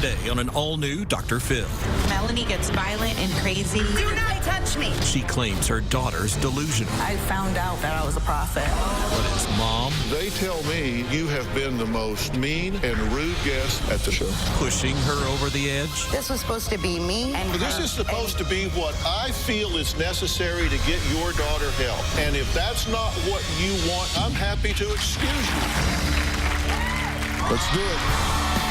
Today on an all-new Dr. Phil. Melanie gets violent and crazy. Do not touch me. She claims her daughter's delusional. I found out that I was a prophet. But his mom They tell me you have been the most mean and rude guest at the show. pushing her over the edge. This was supposed to be me and This her. is supposed to be what I feel is necessary to get your daughter help. And if that's not what you want, I'm happy to excuse you. Let's do it.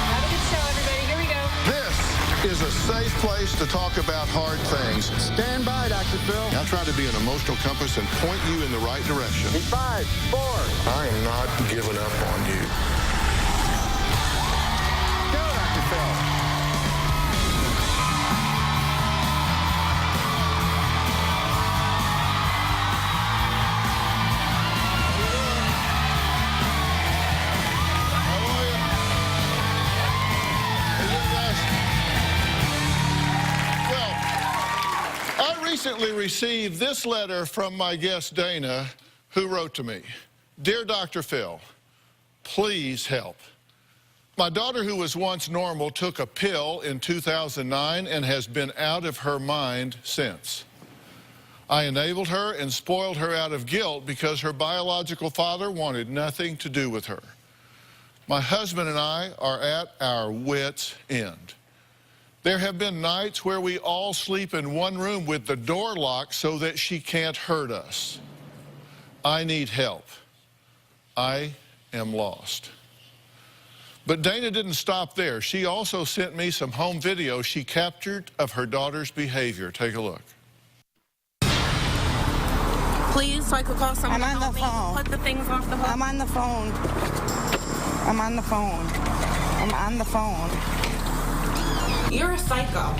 Have a good show, everybody. Here we go. This is a safe place to talk about hard things. Stand by, Dr. Phil. I try to be an emotional compass and point you in the right direction. 5, 4. I am not giving up on you. Go, Dr. Phil. I recently received this letter from my guest Dana, who wrote to me. Dear Dr. Phil, please help. My daughter, who was once normal, took a pill in 2009 and has been out of her mind since. I enabled her and spoiled her out of guilt because her biological father wanted nothing to do with her. My husband and I are at our wits' end. There have been nights where we all sleep in one room with the door locked so that she can't hurt us. I need help. I am lost. But Dana didn't stop there. She also sent me some home video she captured of her daughter's behavior. Take a look. Please, so I could call someone. I'm on the phone. Put the things off the hook. I'm on the phone. I'm on the phone. I'm on the phone. You're a psycho.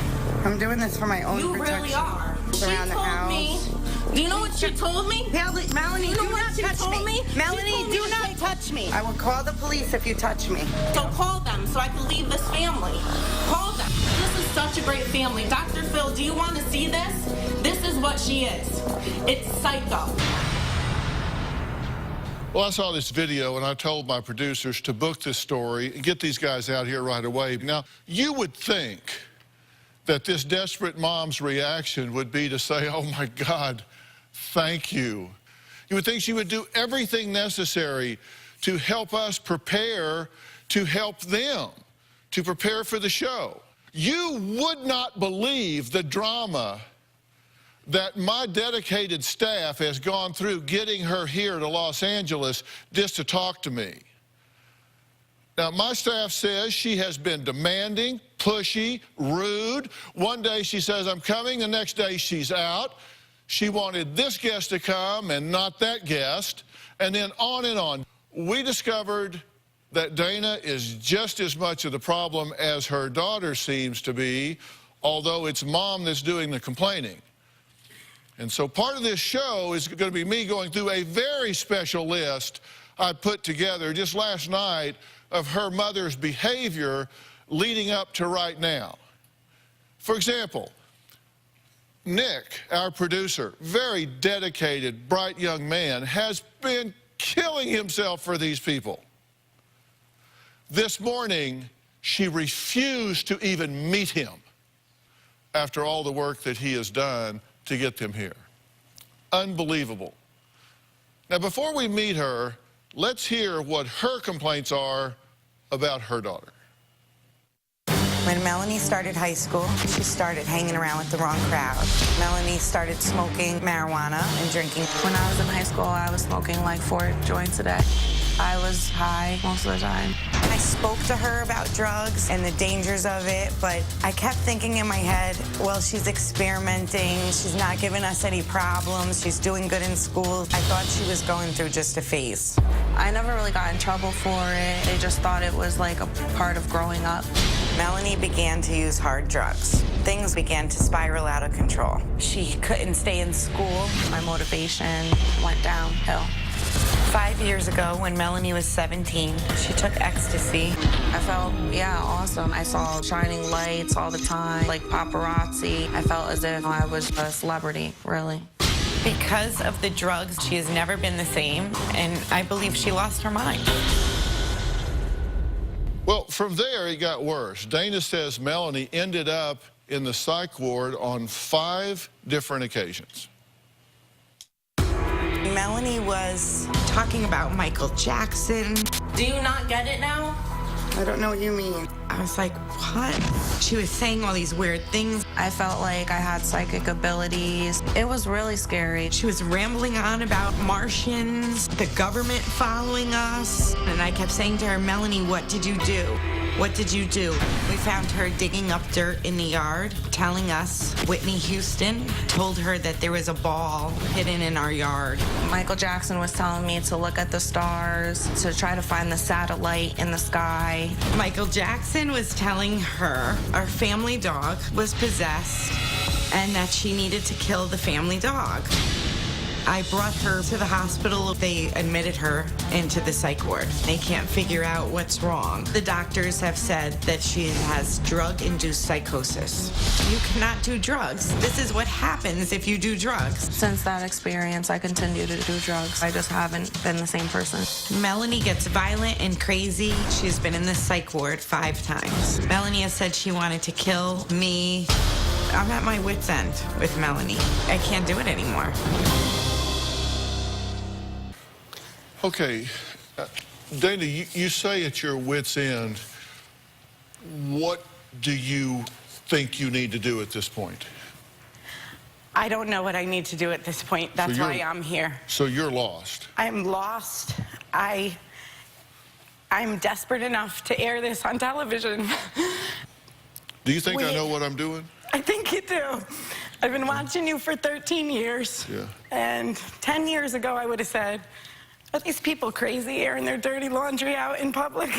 I'm doing this for my own You protection. really are. She Around the told me. house. Do you know what she told me? Melanie, You know do what not she touch told me. me? Melanie, She told me do to not take- touch me. I will call the police if you touch me. So call them so I can leave this family. Call them. This is such a great family. Dr. Phil, do you want to see this? This is what she is. It's psycho. Well, I saw this video and I told my producers to book this story and get these guys out here right away. Now, you would think that this desperate mom's reaction would be to say, oh my God, thank you. You would think she would do everything necessary to help us prepare to help them, to prepare for the show. You would not believe the drama that my dedicated staff has gone through getting her here to Los Angeles just to talk to me. Now, my staff says she has been demanding, pushy, rude. One day she says, I'm coming. The next day she's out. She wanted this guest to come and not that guest. And then on and on. We discovered that Dana is just as much of the problem as her daughter seems to be, although it's mom that's doing the complaining. And so part of this show is going to be me going through a very special list I put together just last night of her mother's behavior leading up to right now. For example, Nick, our producer, very dedicated, bright young man, has been killing himself for these people. This morning, she refused to even meet him after all the work that he has done to get them here. Unbelievable. Now, before we meet her, let's hear what her complaints are about her daughter. When Melanie started high school, she started hanging around with the wrong crowd. Melanie started smoking marijuana and drinking. When I was in high school, I was smoking like 4 joints a day. I was high most of the time. I spoke to her about drugs and the dangers of it, but I kept thinking in my head, well, she's experimenting, she's not giving us any problems, she's doing good in school. I thought she was going through just a phase. I never really got in trouble for it. They just thought it was like a part of growing up. Melanie began to use hard drugs. Things began to spiral out of control. She couldn't stay in school. My motivation went downhill. 5 years ago, when Melanie was 17, she took ecstasy. I felt, yeah, awesome. I saw shining lights all the time, like paparazzi. I felt as if I was a celebrity, really. Because of the drugs, she has never been the same, and I believe she lost her mind. Well, from there, it got worse. Dana says Melanie ended up in the psych ward on 5 different occasions. Melanie was talking about Michael Jackson. Do you not get it now? I don't know what you mean. I was like, what? She was saying all these weird things. I felt like I had psychic abilities. It was really scary. She was rambling on about Martians, the government following us. And I kept saying to her, Melanie, what did you do? What did you do? We found her digging up dirt in the yard, telling us Whitney Houston told her that there was a ball hidden in our yard. Michael Jackson was telling me to look at the stars, to try to find the satellite in the sky. Michael Jackson was telling her our family dog was possessed and that she needed to kill the family dog. I brought her to the hospital. They admitted her into the psych ward. They can't figure out what's wrong. The doctors have said that she has drug-induced psychosis. You cannot do drugs. This is what happens if you do drugs. Since that experience, I continue to do drugs. I just haven't been the same person. Melanie gets violent and crazy. She's been in the psych ward 5 times. Melanie has said she wanted to kill me. I'm at my wit's end with Melanie. I can't do it anymore. Okay, Dana, you say at your wit's end. What do you think you need to do at this point? I don't know what I need to do at this point. That's why I'm here. So you're lost. I'm lost. I'm desperate enough to air this on television. Do you think I know what I'm doing? I think you do. I've been watching you for 13 years. Yeah. And 10 years ago, I would have said, are these people crazy airing their dirty laundry out in public?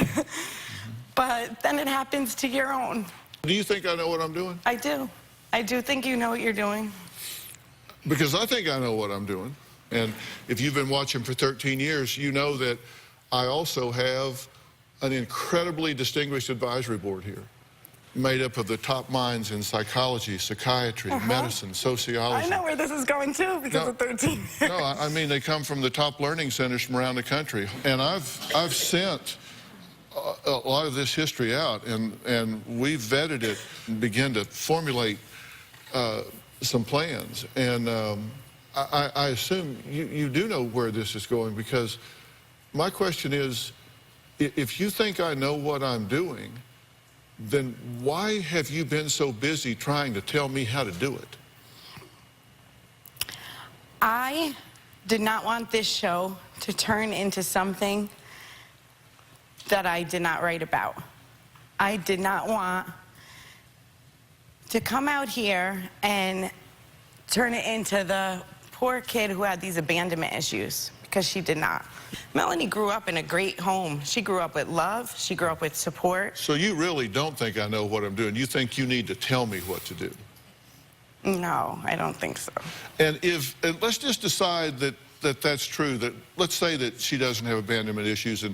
But then it happens to your own. Do you think I know what I'm doing? I do. I do think you know what you're doing. Because I think I know what I'm doing. And if you've been watching for 13 years, you know that I also have an incredibly distinguished advisory board here, made up of the top minds in psychology, psychiatry, medicine, sociology. I know where this is going too because of 13 years. No, I mean, they come from the top learning centers from around the country. And I've sent a lot of this history out, and we've vetted it and begin to formulate some plans. And I assume you do know where this is going, because my question is, if you think I know what I'm doing, then why have you been so busy trying to tell me how to do it? I did not want this show to turn into something that I did not write about. I did not want to come out here and turn it into the poor kid who had these abandonment issues, because she did not. Melanie grew up in a great home. She grew up with love. She grew up with support. So you really don't think I know what I'm doing. You think you need to tell me what to do. No, I don't think so. And let's just decide that that's true, that let's say that she doesn't have abandonment issues,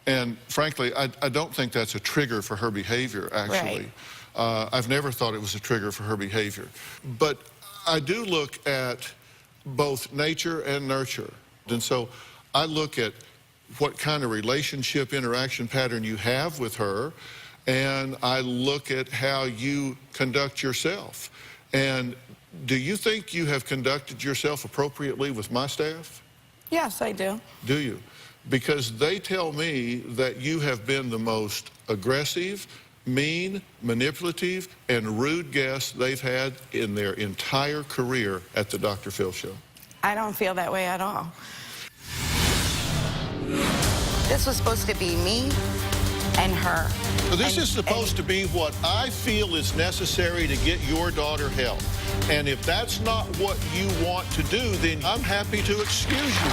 and frankly, I don't think that's a trigger for her behavior, actually. Right. I've never thought it was a trigger for her behavior. But I do look at both nature and nurture. And so I look at what kind of relationship interaction pattern you have with her, and I look at how you conduct yourself. And do you think you have conducted yourself appropriately with my staff? Yes, I do. Do you? Because they tell me that you have been the most aggressive, mean, manipulative, and rude guest they've had in their entire career at the Dr. Phil Show. I don't feel that way at all. This was supposed to be me and her. So this is supposed to be what I feel is necessary to get your daughter help. And if that's not what you want to do, then I'm happy to excuse you.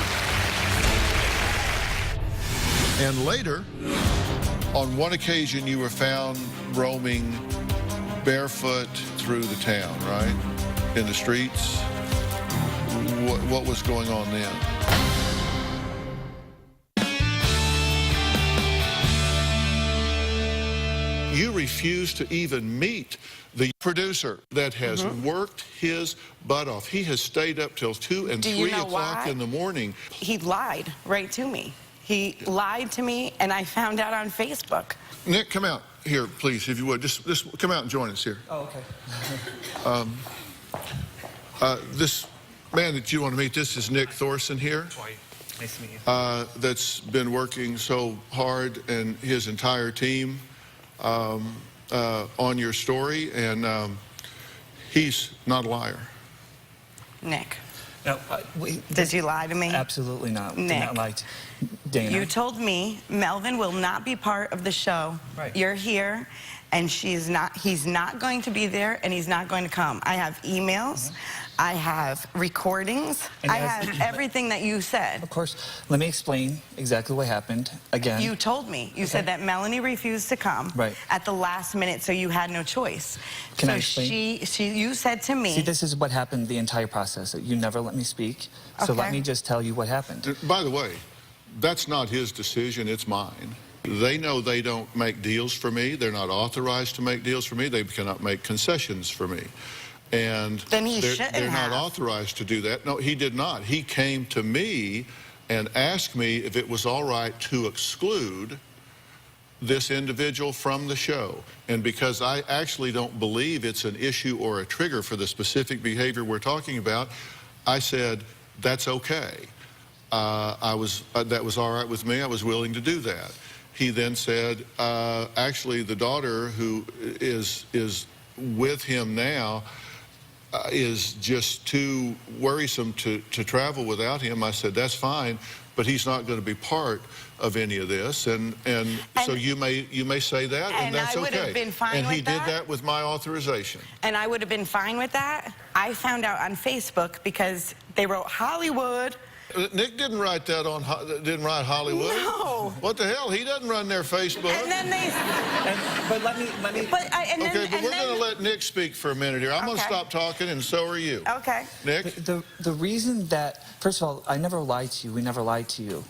And later, on one occasion, you were found roaming barefoot through the town, right? In the streets. What was going on then? You refuse to even meet the producer that has worked his butt off. He has stayed up till 2 and 3 o'clock in the morning. He lied right to me. He lied to me, and I found out on Facebook. Nick, come out here, please, if you would. Just come out and join us here. Oh, okay. This man that you want to meet, this is Nick Thorson here. Nice to meet you. That's been working so hard, and his entire team on your story, and he's not a liar. Nick, No, did you lie to me? absolutely not. Did Nick. not lie to Dana. You told me Melvin will not be part of the show. Right. You're here, and he's not going to be there, and he's not going to come. I have emails. I have recordings. And I as- have everything that you said. Of course. Let me explain exactly what happened again. You told me. You said that Melanie refused to come Right. at the last minute, so you had no choice. Can so I explain? you said to me. See, this is what happened the entire process. You never let me speak. So let Okay. me just tell you what happened. By the way, that's not his decision, it's mine. They know they don't make deals for me. They're not authorized to make deals for me. They cannot make concessions for me. And Then he they're shouldn't not have. authorized to do that. No, he did not. He came to me and asked me if it was all right to exclude this individual from the show. And because I actually don't believe it's an issue or a trigger for the specific behavior we're talking about, I said, that's okay. That was all right with me. I was willing to do that. He then said, actually, the daughter who is with him now is just too worrisome to travel without him. I said, that's fine, but he's not going to be part of any of this. And so you may say that, and And that's I would okay. have been fine and he with did that. that with my authorization. And I would have been fine with that. I found out on Facebook because they wrote Hollywood. Nick didn't write that on, didn't write Hollywood. No. What the hell? He doesn't run their Facebook. And then they. But let me. And then, Okay, but and we're then, going to let Nick speak for a minute here. I'm going to Okay. stop talking, and so are you. Okay. Nick? The reason that, first of all, I never lied to you. We never lied to you.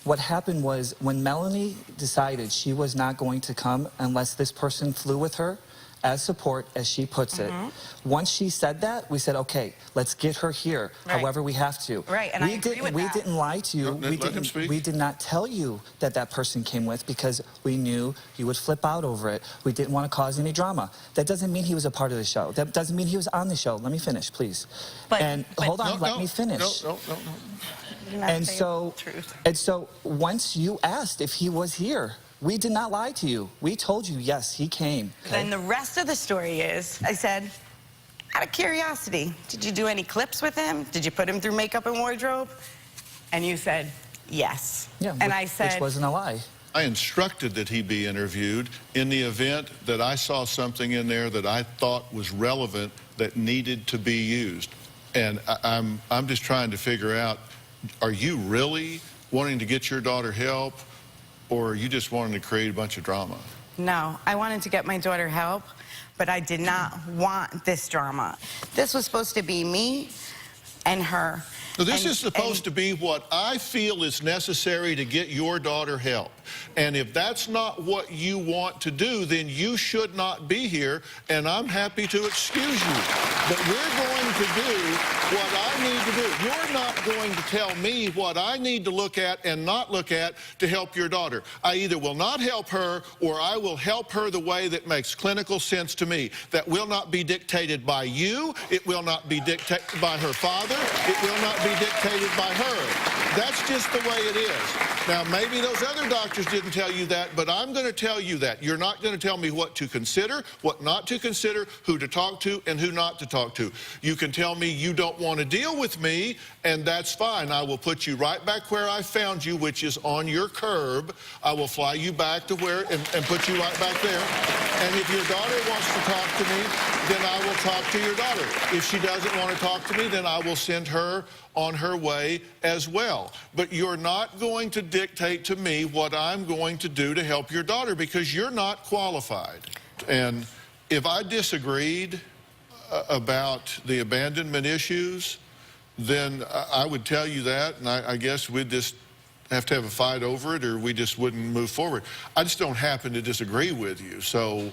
What happened was when Melanie decided she was not going to come unless this person flew with her as support, as she puts it. Once she said that, we said, okay, let's get her here, Right. however we have to. Right, and I agree with we that. didn't lie to you. No, let him speak. We did not tell you that that person came with because we knew you would flip out over it. We didn't want to cause any drama. That doesn't mean he was a part of the show. That doesn't mean he was on the show. Let me finish, please. But- Hold on, No, let me finish. No. You're not And saying so, the truth. once you asked if he was here, we did not lie to you. We told you, yes, he came. Okay? Then the rest of the story is, I said, out of curiosity, did you do any clips with him? Did you put him through makeup and wardrobe? And you said, yes. Yeah, And I said, which wasn't a lie. I instructed that he be interviewed in the event that I saw something in there that I thought was relevant that needed to be used. And I'm just trying to figure out, are you really wanting to get your daughter help, or are you just wanting to create a bunch of drama? no, I wanted to get my daughter help, but I did not want this drama. This was supposed to be me and her. So this is supposed to be what I feel is necessary to get your daughter help. And if that's not what you want to do, then you should not be here, and I'm happy to excuse you. But we're going to do what I need to do. You're not going to tell me what I need to look at and not look at to help your daughter. I either will not help her, or I will help her the way that makes clinical sense to me. That will not be dictated by you. It will not be dictated by her father. It will not be dictated by her. That's just the way it is. Now, maybe those other doctors didn't tell you that, but I'm going to tell you that. You're not going to tell me what to consider, what not to consider, who to talk to, and who not to talk to. You can tell me you don't want to deal with me, and that's fine. I will put you right back where I found you, which is on your curb. I will fly you back to where and put you right back there. And if your daughter wants to talk to me, then I will talk to your daughter. If she doesn't want to talk to me, then I will send her on her way as well. But you're not going to dictate to me what I'm going to do to help your daughter, because you're not qualified. And if I disagreed about the abandonment issues, then I would tell you that, and I guess we'd just have to have a fight over it, or we just wouldn't move forward. I just don't happen to disagree with you, so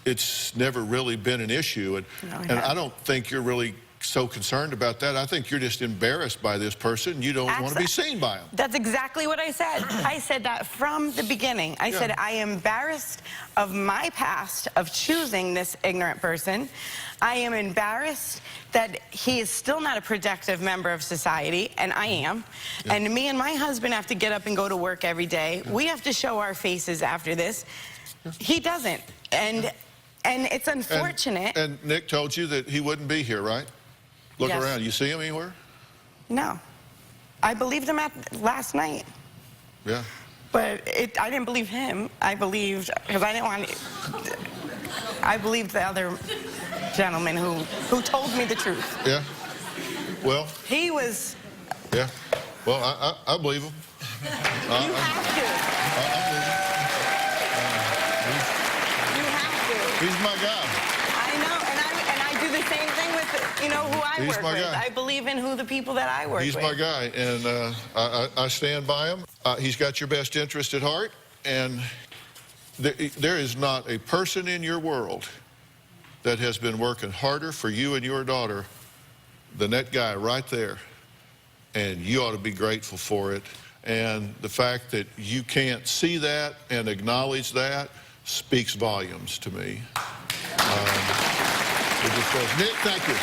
it's never really been an issue. And I don't think you're really so concerned about that. I think you're just embarrassed by this person. You don't want to be seen by him. That's exactly what I said. I said that from the beginning. I said, I am embarrassed of my past of choosing this ignorant person. I am embarrassed that he is still not a productive member of society, and I am. Yeah. And me and my husband have to get up and go to work every day. We have to show our faces after this. He doesn't. And it's unfortunate. And Nick told you that he wouldn't be here, right? Look Yes. around. You see him anywhere? No. I believed him last night. Yeah. But I didn't believe him. I believed, because I didn't want I believed the other gentleman who told me the truth. Yeah. Well. He was. Yeah. Well, I believe him. You have to. I believe him. You have to. He's my guy. I know, and I do the same thing with, who I He's work my with. guy. I believe in who the people that I work He's with. my guy, and I stand by him. He's got your best interest at heart, and there is not a person in your world that has been working harder for you and your daughter than that guy right there, and you ought to be grateful for it. And the fact that you can't see that and acknowledge that speaks volumes to me. It just says, Nick, thank you.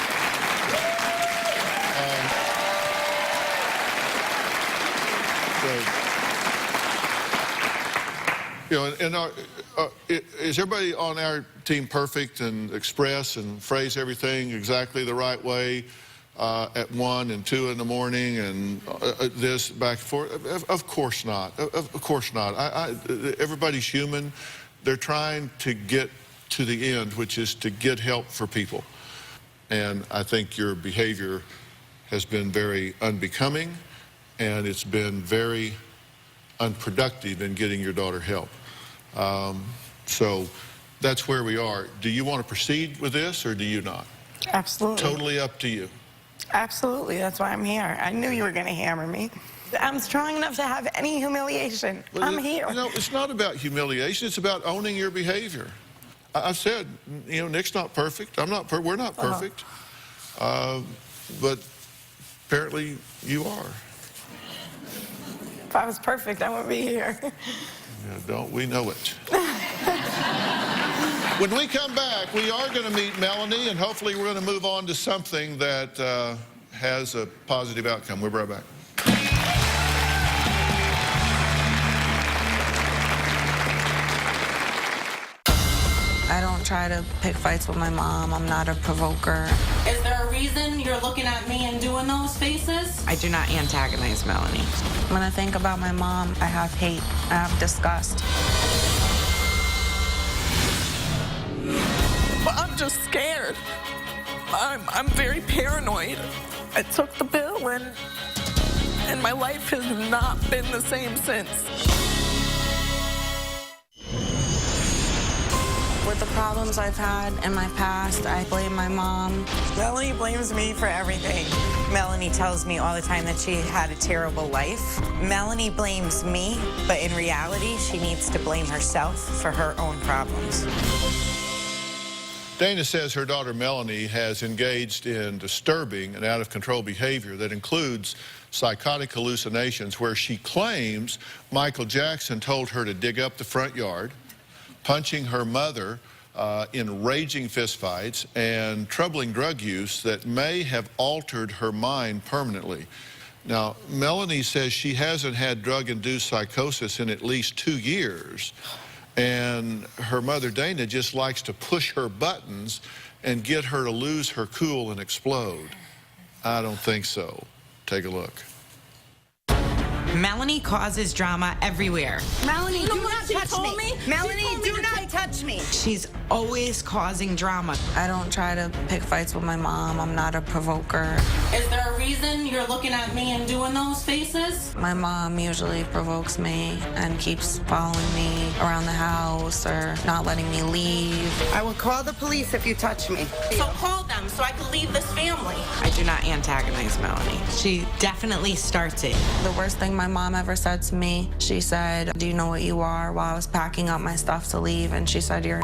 Is everybody on our team perfect and express and phrase everything exactly the right way at 1 and 2 in the morning and this back and forth? Of course not. Of course not. Everybody's human. They're trying to get to the end, which is to get help for people. And I think your behavior has been very unbecoming, and it's been very unproductive in getting your daughter help. So that's where we are. Do you want to proceed with this, or do you not? Absolutely. Totally up to you. Absolutely. That's why I'm here. I knew you were going to hammer me. I'm strong enough to have any humiliation. I'm here. It's not about humiliation. It's about owning your behavior. I've said, Nick's not perfect. I'm not. We're not perfect. But apparently you are. If I was perfect, I wouldn't be here. Yeah, don't we know it? When we come back, we are going to meet Melanie, and hopefully we're going to move on to something that has a positive outcome. We'll be right back. I don't try to pick fights with my mom. I'm not a provoker. Is there a reason you're looking at me and doing those faces? I do not antagonize Melanie. When I think about my mom, I have hate. I have disgust. I'm just scared. I'm very paranoid. I took the pill and my life has not been the same since. With the problems I've had in my past, I blame my mom. Melanie blames me for everything. Melanie tells me all the time that she had a terrible life. Melanie blames me, but in reality, she needs to blame herself for her own problems. Dana says her daughter Melanie has engaged in disturbing and out-of-control behavior that includes psychotic hallucinations where she claims Michael Jackson told her to dig up the front yard, punching her mother in raging fistfights, and troubling drug use that may have altered her mind permanently. Now, Melanie says she hasn't had drug-induced psychosis in at least 2 years, and her mother, Dana, just likes to push her buttons and get her to lose her cool and explode. I don't think so. Take a look. Melanie causes drama everywhere. Melanie, do not touch me. Melanie, do not touch me. She's always causing drama. I don't try to pick fights with my mom. I'm not a provoker. Is there a reason you're looking at me and doing those faces? My mom usually provokes me and keeps following me around the house or not letting me leave. I will call the police if you touch me. So call them so I can leave this family. I do not antagonize Melanie. She definitely starts it. The worst thing my mom ever said to me, she said, "Do you know what you are?" while I was packing up my stuff to leave, and she said, "You're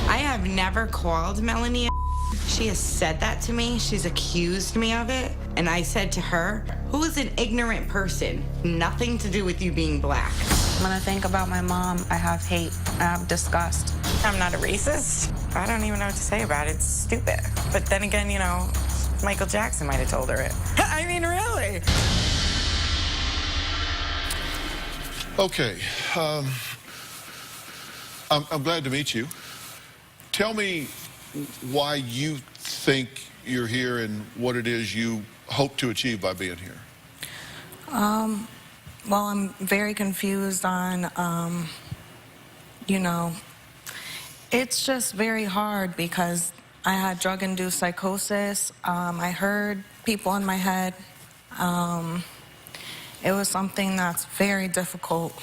I have never called Melanie She has said that to me. She's accused me of it. And I said to her, who is an ignorant person? Nothing to do with you being black. When I think about my mom, I have hate, I have disgust. I'm not a racist. I don't even know what to say about it. It's stupid. But then again, you know, Michael Jackson might have told her it. I mean, really. Okay. I'm glad to meet you. Tell me why you think you're here and what it is you hope to achieve by being here. Well, I'm very confused on, you know, it's just very hard because I had drug-induced psychosis. I heard people in my head. It was something that's very difficult.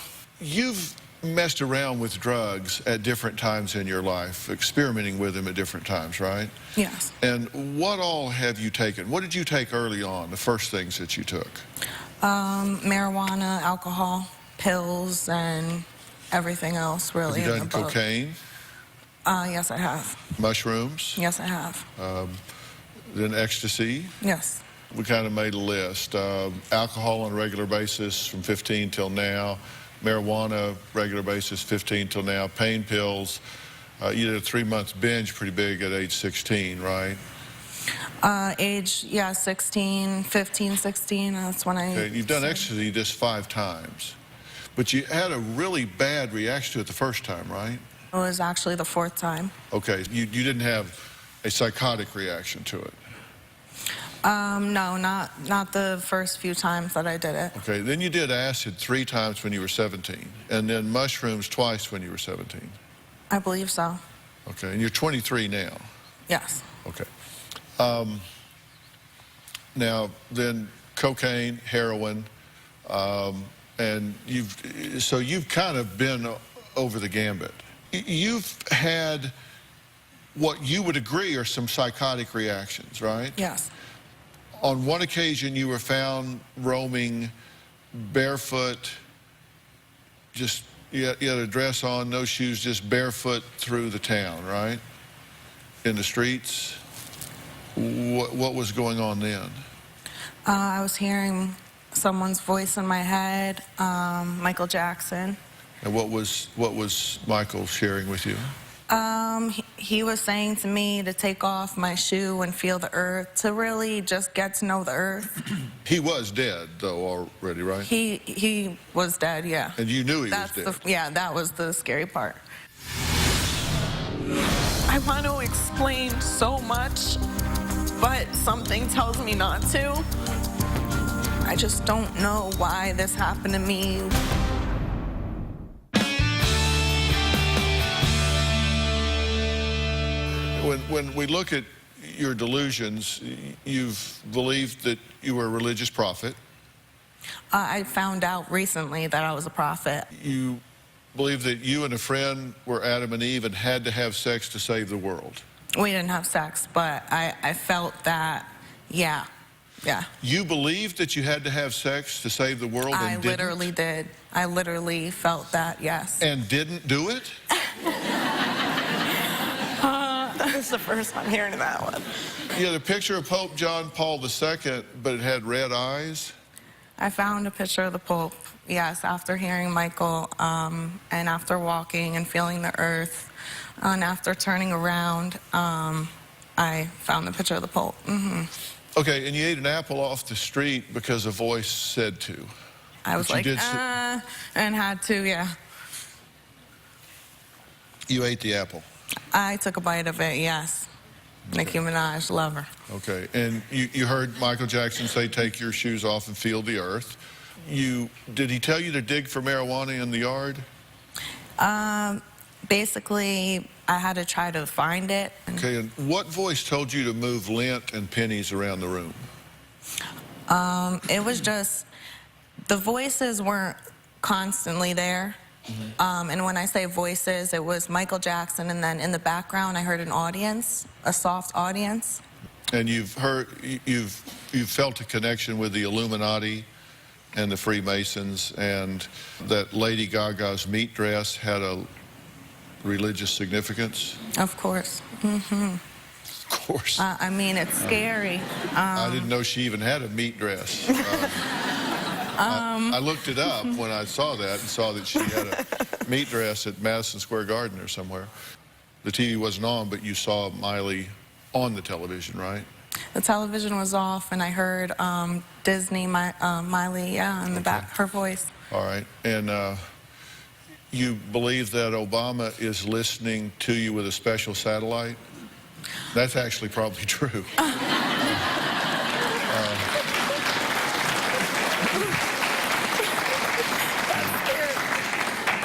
You've messed around with drugs at different times in your life, experimenting with them at different times, right? Yes. And what all have you taken? What did you take early on, the first things that you took? Marijuana, alcohol, pills, and everything else, really. Have you in done the book. cocaine? Yes, I have. Mushrooms? Yes, I have. Then ecstasy? Yes. We kind of made a list. Alcohol on a regular basis from 15 till now. Marijuana, regular basis, 15 till now. Pain pills. You did a 3-month binge pretty big at age 16, right? Age, yeah, 16, 15, 16, that's when I... Okay, you've done ecstasy just 5 times. But you had a really bad reaction to it the first time, right? It was actually the 4th time. Okay, you didn't have a psychotic reaction to it. No, not the first few times that I did it. Okay, then you did acid 3 times when you were 17, and then mushrooms twice when you were 17. I believe so. Okay, and you're 23 now. Yes. Okay. Now, then cocaine, heroin, and you've kind of been over the gambit. You've had what you would agree are some psychotic reactions, right? Yes. On one occasion, you were found roaming barefoot, just you had a dress on, no shoes, just barefoot through the town, right? In the streets. What was going on then? I was hearing someone's voice in my head, Michael Jackson. And what was Michael sharing with you? He was saying to me to take off my shoe and feel the earth, to really just get to know the earth. He was dead, though, already, right? He was dead, yeah. And you knew he was dead? Yeah, that was the scary part. I want to explain so much, but something tells me not to. I just don't know why this happened to me. When we look at your delusions, you've believed that you were a religious prophet. I found out recently that I was a prophet. You believe that you and a friend were Adam and Eve and had to have sex to save the world. We didn't have sex, but I felt that, yeah. You believed that you had to have sex to save the world and I didn't? literally did. I literally felt that, yes. And didn't do it? That was the first time hearing that one. You had a picture of Pope John Paul II, but it had red eyes? I found a picture of the Pope, yes, after hearing Michael, and after walking and feeling the earth, and after turning around, I found the picture of the Pope. Okay, and you ate an apple off the street because a voice said to. I was But you like, did and had to, yeah. You ate the apple. I took a bite of it, yes. Nicki Minaj, love her. Okay, and you heard Michael Jackson say, take your shoes off and feel the earth. Did he tell you to dig for marijuana in the yard? Basically, I had to try to find it. Okay, and what voice told you to move lint and pennies around the room? It was just, the voices weren't constantly there. And when I say voices, it was Michael Jackson, and then in the background I heard an audience, a soft audience. And you've felt a connection with the Illuminati and the Freemasons, and that Lady Gaga's meat dress had a religious significance? Of course. Of course. I mean, it's scary. I didn't know she even had a meat dress. I looked it up when I saw that and saw that she had a meat dress at Madison Square Garden or somewhere. The TV wasn't on, but you saw Miley on the television, right? The television was off, and I heard Disney, Miley, in the back, her voice. All right. And you believe that Obama is listening to you with a special satellite? That's actually probably true.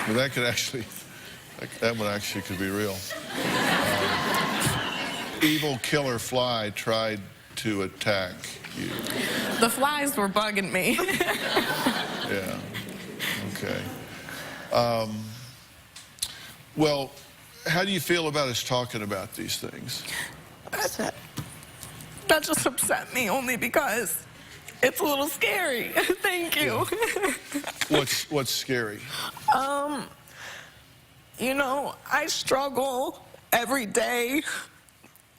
Well, that could actually, that one actually could be real. Evil killer fly tried to attack you. The flies were bugging me. Yeah. Okay. Well, how do you feel about us talking about these things? That just upset me only because it's a little scary. Thank you. What's scary? You know, I struggle every day.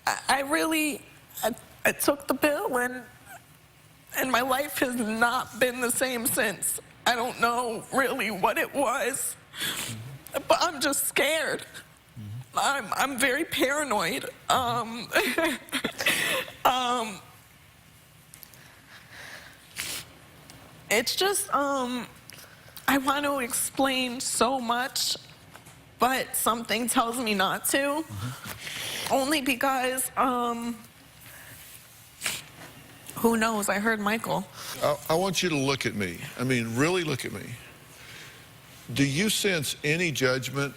I took the pill and my life has not been the same since. I don't know really what it was, but I'm just scared. I'm very paranoid. It's just, I want to explain so much, but something tells me not to. Only because, who knows? I heard Michael. I want you to look at me. I mean, really look at me. Do you sense any judgment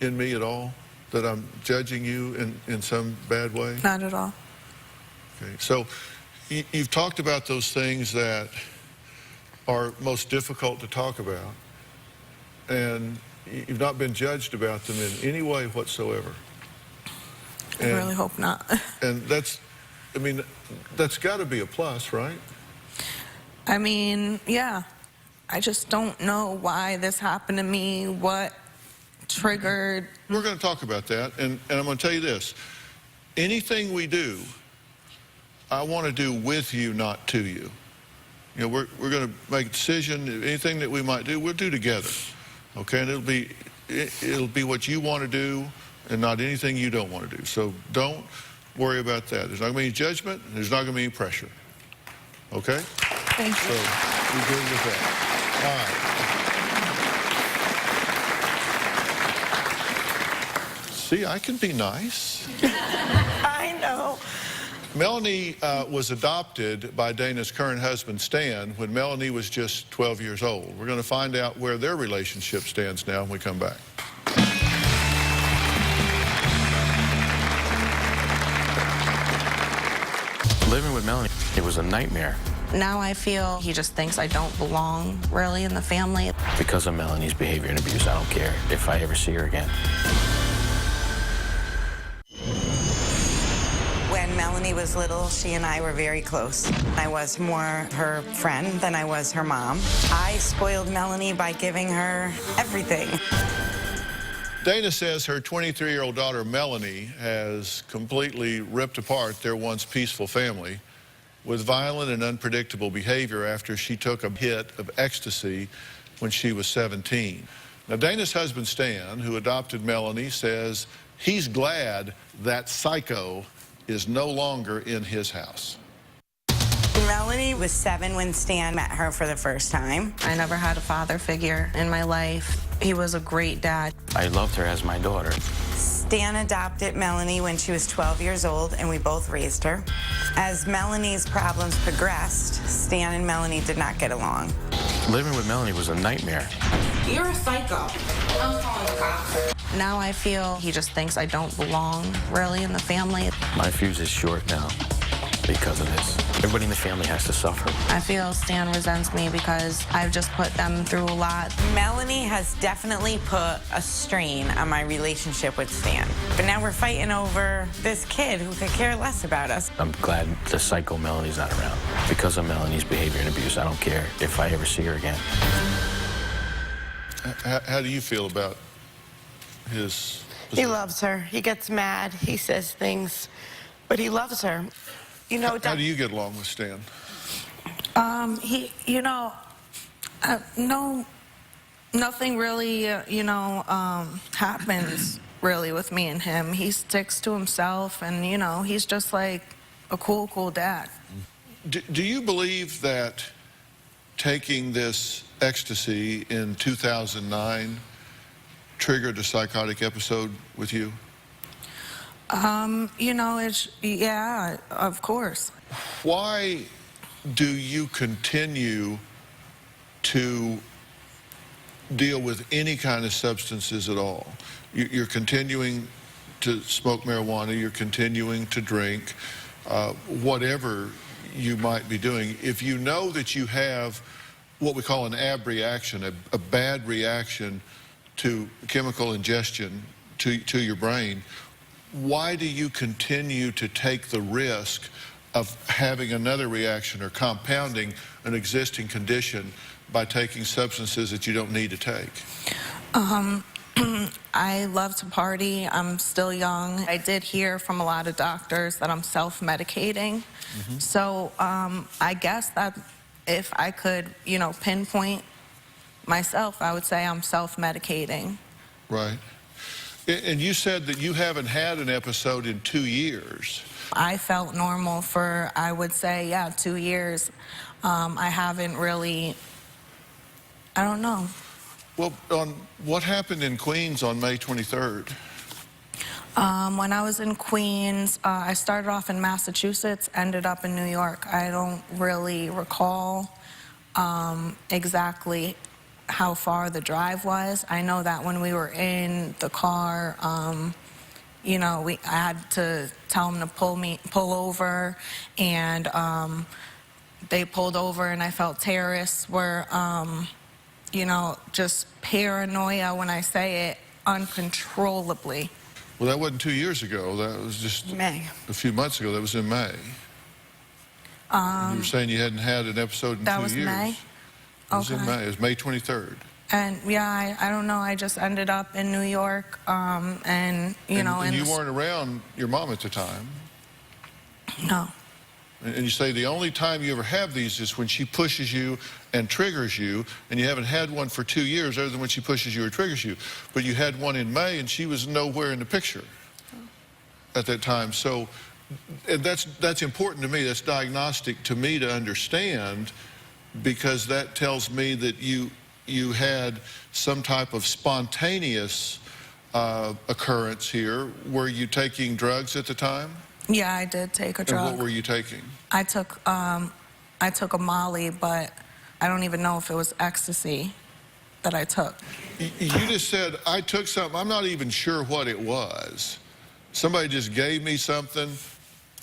in me at all? That I'm judging you in some bad way? Not at all. Okay. So you've talked about those things that are most difficult to talk about, and you've not been judged about them in any way whatsoever. I really hope not. And that's, I mean, that's got to be a plus, right? I mean, yeah. I just don't know why this happened to me, what triggered. We're going to talk about that, and I'm going to tell you this. Anything we do, I want to do with you, not to you. You know, we're going to make a decision. Anything that we might do, we'll do together. Okay, and it'll be what you want to do and not anything you don't want to do. So don't worry about that. There's not going to be any judgment, and there's not going to be any pressure. Okay? Thank you. So we're good with that. All right. See, I can be nice. I know. Melanie was adopted by Dana's current husband, Stan, when Melanie was just 12 years old. We're going to find out where their relationship stands now when we come back. Living with Melanie, it was a nightmare. Now I feel he just thinks I don't belong really in the family. Because of Melanie's behavior and abuse, I don't care if I ever see her again. When Melanie was little, she and I were very close. I was more her friend than I was her mom. I spoiled Melanie by giving her everything. Dana says her 23-year-old daughter, Melanie, has completely ripped apart their once peaceful family with violent and unpredictable behavior after she took a hit of ecstasy when she was 17. Now, Dana's husband, Stan, who adopted Melanie, says he's glad that psycho is no longer in his house. Melanie was 7 when Stan met her for the first time. I never had a father figure in my life. He was a great dad. I loved her as my daughter. Stan adopted Melanie when she was 12 years old, and we both raised her. As Melanie's problems progressed, Stan and Melanie did not get along. Living with Melanie was a nightmare. You're a psycho. I'm calling the cops. Now I feel he just thinks I don't belong really in the family. My fuse is short now because of this. Everybody in the family has to suffer. I feel Stan resents me because I've just put them through a lot. Melanie has definitely put a strain on my relationship with Stan. But now we're fighting over this kid who could care less about us. I'm glad the psycho Melanie's not around. Because of Melanie's behavior and abuse, I don't care if I ever see her again. How do you feel about his He loves her. He gets mad. He says things but he loves her. You know, How do you get along with Stan? He, you know, no, nothing really, happens really with me and him. He sticks to himself, and he's just like a cool dad. Do you believe that taking this ecstasy in 2009 triggered a psychotic episode with you? Yeah, of course. Why do you continue to deal with any kind of substances at all? You're continuing to smoke marijuana, you're continuing to drink, whatever you might be doing. If you know that you have what we call an abreaction, a bad reaction to chemical ingestion to your brain, why do you continue to take the risk of having another reaction or compounding an existing condition by taking substances that you don't need to take? I love to party. I'm still young. I did hear from a lot of doctors that I'm self-medicating. So I guess that if I could, pinpoint myself, I would say I'm self-medicating. Right. And you said that you haven't had an episode in 2 years. I felt normal for, I would say, 2 years. I haven't really, I don't know. Well, what happened in Queens on May 23rd? When I was in Queens, I started off in Massachusetts, ended up in New York. I don't really recall exactly how far the drive was. I know that when we were in the car, I had to tell them to pull over, and they pulled over, and I felt terrorists were, just paranoia, when I say it, uncontrollably. Well, that wasn't 2 years ago. That was just May. a few months ago. That was in May. You were saying you hadn't had an episode in 2 years. That was May? It was in May. It was May 23rd. And I don't know. I just ended up in New York, and you weren't around your mom at the time. No. And you say the only time you ever have these is when she pushes you and triggers you, and you haven't had one for 2 years other than when she pushes you or triggers you. But you had one in May, and she was nowhere in the picture at that time. So and that's important to me. That's diagnostic to me to understand, because that tells me that you had some type of spontaneous occurrence here. Were you taking drugs at the time? Yeah, I did take a drug. And what were you taking? I took a Molly, but I don't even know if it was ecstasy that I took. You just said, I took something. I'm not even sure what it was. Somebody just gave me something,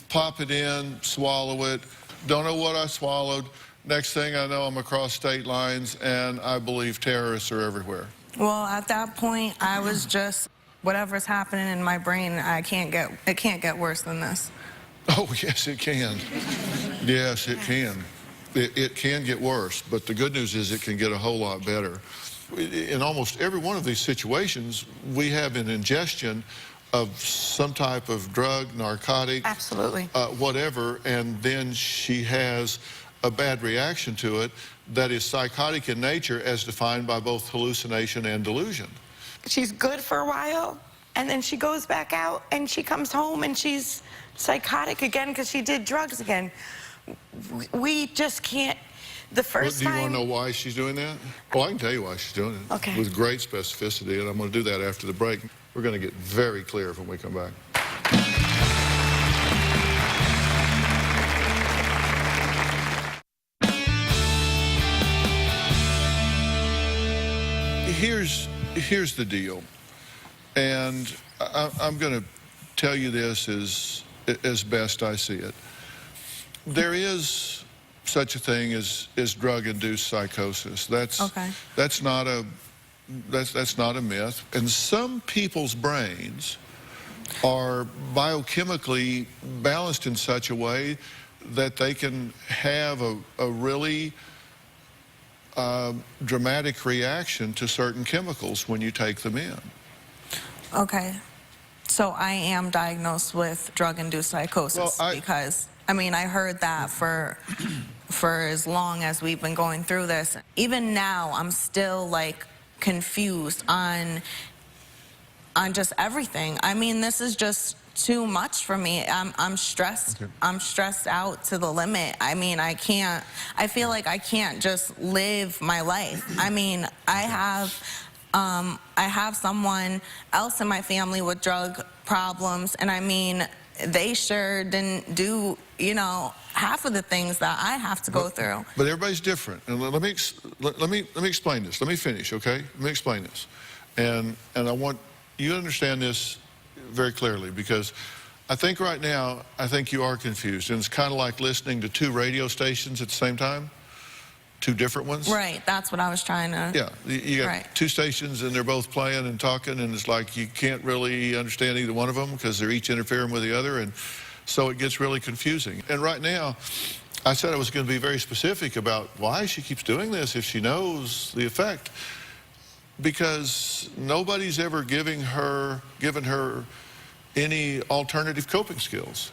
pop it in, swallow it. Don't know what I swallowed. Next thing I know, I'm across state lines, and I believe terrorists are everywhere. Well, at that point, I was just, whatever's happening in my brain, it can't get worse than this. Oh, yes, it can. Yes, it can. It can get worse, but the good news is it can get a whole lot better. In almost every one of these situations, we have an ingestion of some type of drug, narcotic, Absolutely. Whatever, and then she has a bad reaction to it that is psychotic in nature, as defined by both hallucination and delusion. She's good for a while, and then she goes back out, and she comes home, and she's psychotic again because she did drugs again. We just can't. The first time... Do you want to know why she's doing that? Oh, I can tell you why she's doing it. Okay. With great specificity, and I'm going to do that after the break. We're going to get very clear when we come back. Here's the deal, and I'm going to tell you this as best I see it. There is such a thing as drug-induced psychosis. That's not a myth. And some people's brains are biochemically balanced in such a way that they can have a really dramatic reaction to certain chemicals when you take them in. Okay. So I am diagnosed with drug-induced psychosis because, I mean, I heard that for as long as we've been going through this. Even now, I'm still like confused on just everything. I mean, this is just too much for me. I'm stressed. Okay. I'm stressed out to the limit. I mean, I feel like I can't just live my life. I mean, I have someone else in my family with drug problems, and I mean, they sure didn't do, you know, half of the things that I have to go through. But everybody's different. And let me explain this. Let me finish, okay? Let me explain this. And I want you to understand this very clearly, because I think right now, I think you are confused. And it's kind of like listening to two radio stations at the same time, two different ones. Right, that's what I was trying to... Yeah, you got right. two stations and they're both playing and talking, and it's like you can't really understand either one of them because they're each interfering with the other, and so it gets really confusing. And right now, I said I was going to be very specific about why she keeps doing this if she knows the effect, because nobody's ever given her any alternative coping skills.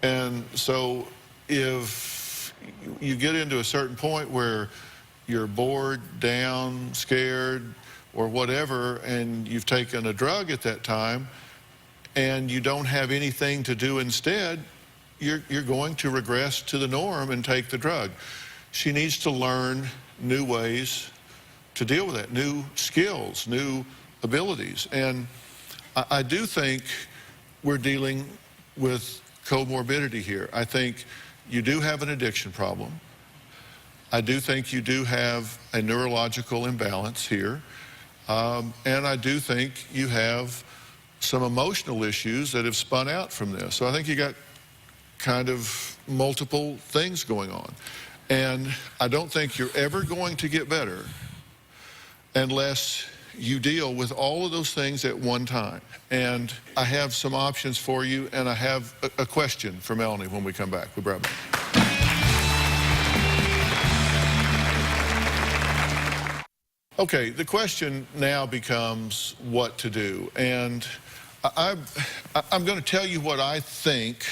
And so if you get into a certain point where you're bored, down, scared, or whatever, and you've taken a drug at that time, and you don't have anything to do instead, you're going to regress to the norm and take the drug. She needs to learn new ways to deal with that, new skills, new abilities. And I do think we're dealing with comorbidity here. I think you do have an addiction problem. I do think you do have a neurological imbalance here. And I do think you have some emotional issues that have spun out from this. So I think you got kind of multiple things going on. And I don't think you're ever going to get better unless you deal with all of those things at one time. And I have some options for you, and I have a question for Melanie when we come back. We'll be right back. Okay, the question now becomes what to do. And I'm going to tell you what I think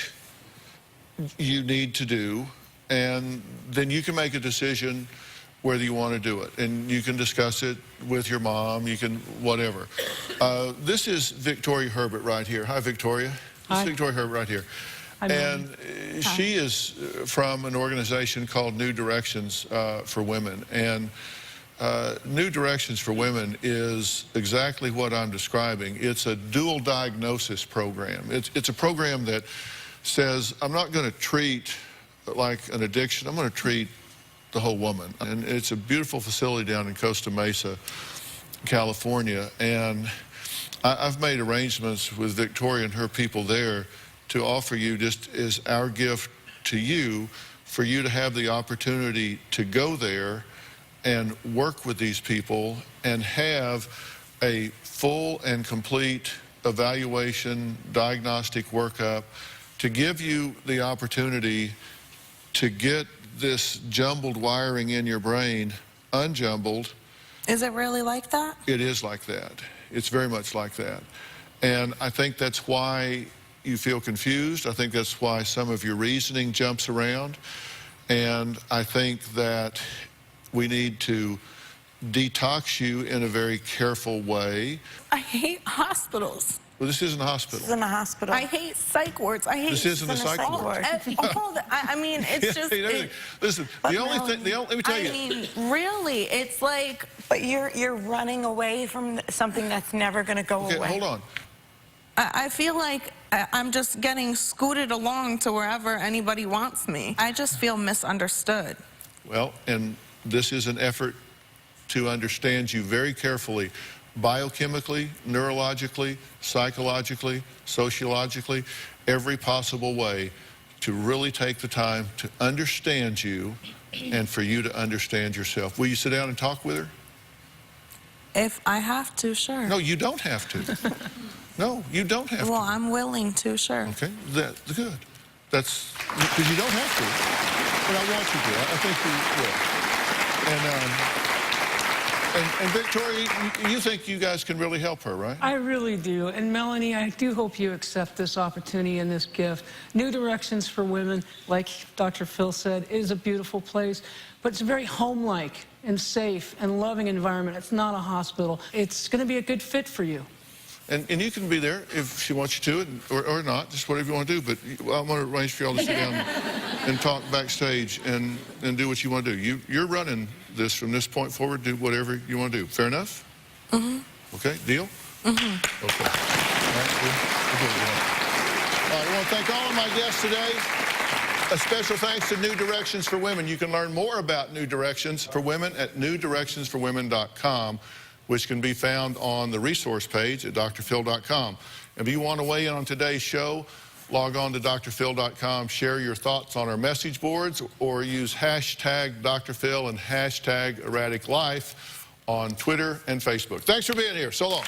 you need to do, and then you can make a decision whether you want to do it. And you can discuss it with your mom, you can whatever. This is Victoria Herbert right here. Hi, Victoria. This is Victoria Herbert right here. And she is from an organization called New Directions for Women. And New Directions for Women is exactly what I'm describing. It's a dual diagnosis program. It's a program that says, I'm not going to treat like an addiction, I'm going to treat the whole woman. And it's a beautiful facility down in Costa Mesa, California. And I've made arrangements with Victoria and her people there to offer you, just as our gift to you, for you to have the opportunity to go there and work with these people and have a full and complete evaluation, diagnostic workup, to give you the opportunity to get this jumbled wiring in your brain unjumbled. Is it really like that? It is like that. It's very much like that. And I think that's why you feel confused. I think that's why some of your reasoning jumps around. And I think that we need to detox you in a very careful way. I hate hospitals. Well, this isn't a hospital. This isn't a hospital. I hate psych wards. I hate... This isn't a psych ward. I mean, it's just... Listen, the only thing, let me tell you. I mean, really, it's like... But you're running away from something that's never going to go away. Hold on. I feel like I'm just getting scooted along to wherever anybody wants me. I just feel misunderstood. Well, and this is an effort to understand you very carefully, biochemically, neurologically, psychologically, sociologically, every possible way to really take the time to understand you and for you to understand yourself. Will you sit down and talk with her? If I have to, sure. No, you don't have to. No, you don't have to. Well, I'm willing to, sure. Okay, that's good. That's, because you don't have to, but I want you to. I think you will. And And Victoria, you think you guys can really help her, right? I really do. And Melanie, I do hope you accept this opportunity and this gift. New Directions for Women, like Dr. Phil said, is a beautiful place, but it's a very home-like and safe and loving environment. It's not a hospital. It's going to be a good fit for you. And you can be there if she wants you to, or not, just whatever you want to do. But I want to arrange for y'all to sit down and talk backstage and do what you want to do. You're running this from this point forward. Do whatever you want to do. Fair enough? Mm-hmm. Okay, deal? Mm-hmm. Okay. All right, I want to thank all of my guests today. A special thanks to New Directions for Women. You can learn more about New Directions for Women at newdirectionsforwomen.com, which can be found on the resource page at drphil.com. If you want to weigh in on today's show, log on to drphil.com, share your thoughts on our message boards, or use hashtag Dr. Phil and hashtag Erratic Life on Twitter and Facebook. Thanks for being here. So long.